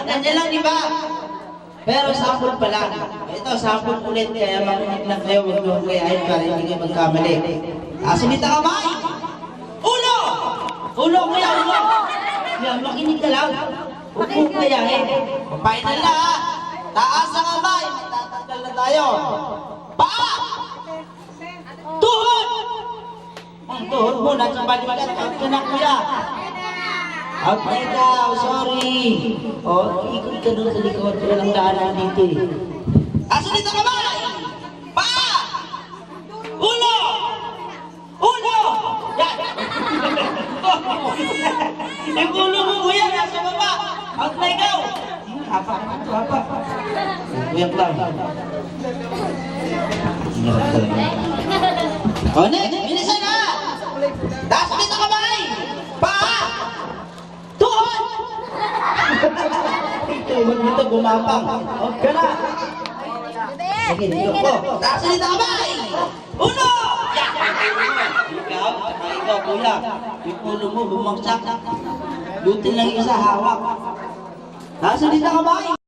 Ganyan lang, di ba? Pero sample pa lang. Ito, sample ulit. Kaya makinig lang kayo. Huwag nyo kayahin para hindi kayo magkamali. Asunit ang kamay! Ulo! Ulo, kuya, ulo! Kuya, makinig ka lang. Huwag mong kayahin. Final na, ha? Taas ang kamay. Tatanggal na tayo. Paa! Tuhod! Ang tuhod mo, nasa balikat. Out ka na, kuya. Out na ikaw, sorry. O, ikot ka doon sa likod. Walang daanan dito eh. Asunit ang kamay! Paa! Ulo! Ulo! Yan! Yung ulo mo, kuya, nasa baba. Out na ikaw. Hapa. Kuya Clown. O, next! Bilisan na! Taas ulit ang kamay! Paa! Tuhod! Tuhod mo ito, gumapang. Huwag ka na. Sige, dito po. Taas ulit ang kamay! Uno! Ikaw, kuya. Yung ulo mo, bumagsak. Buti lang isa, hawak. Taas ulit ang kamay!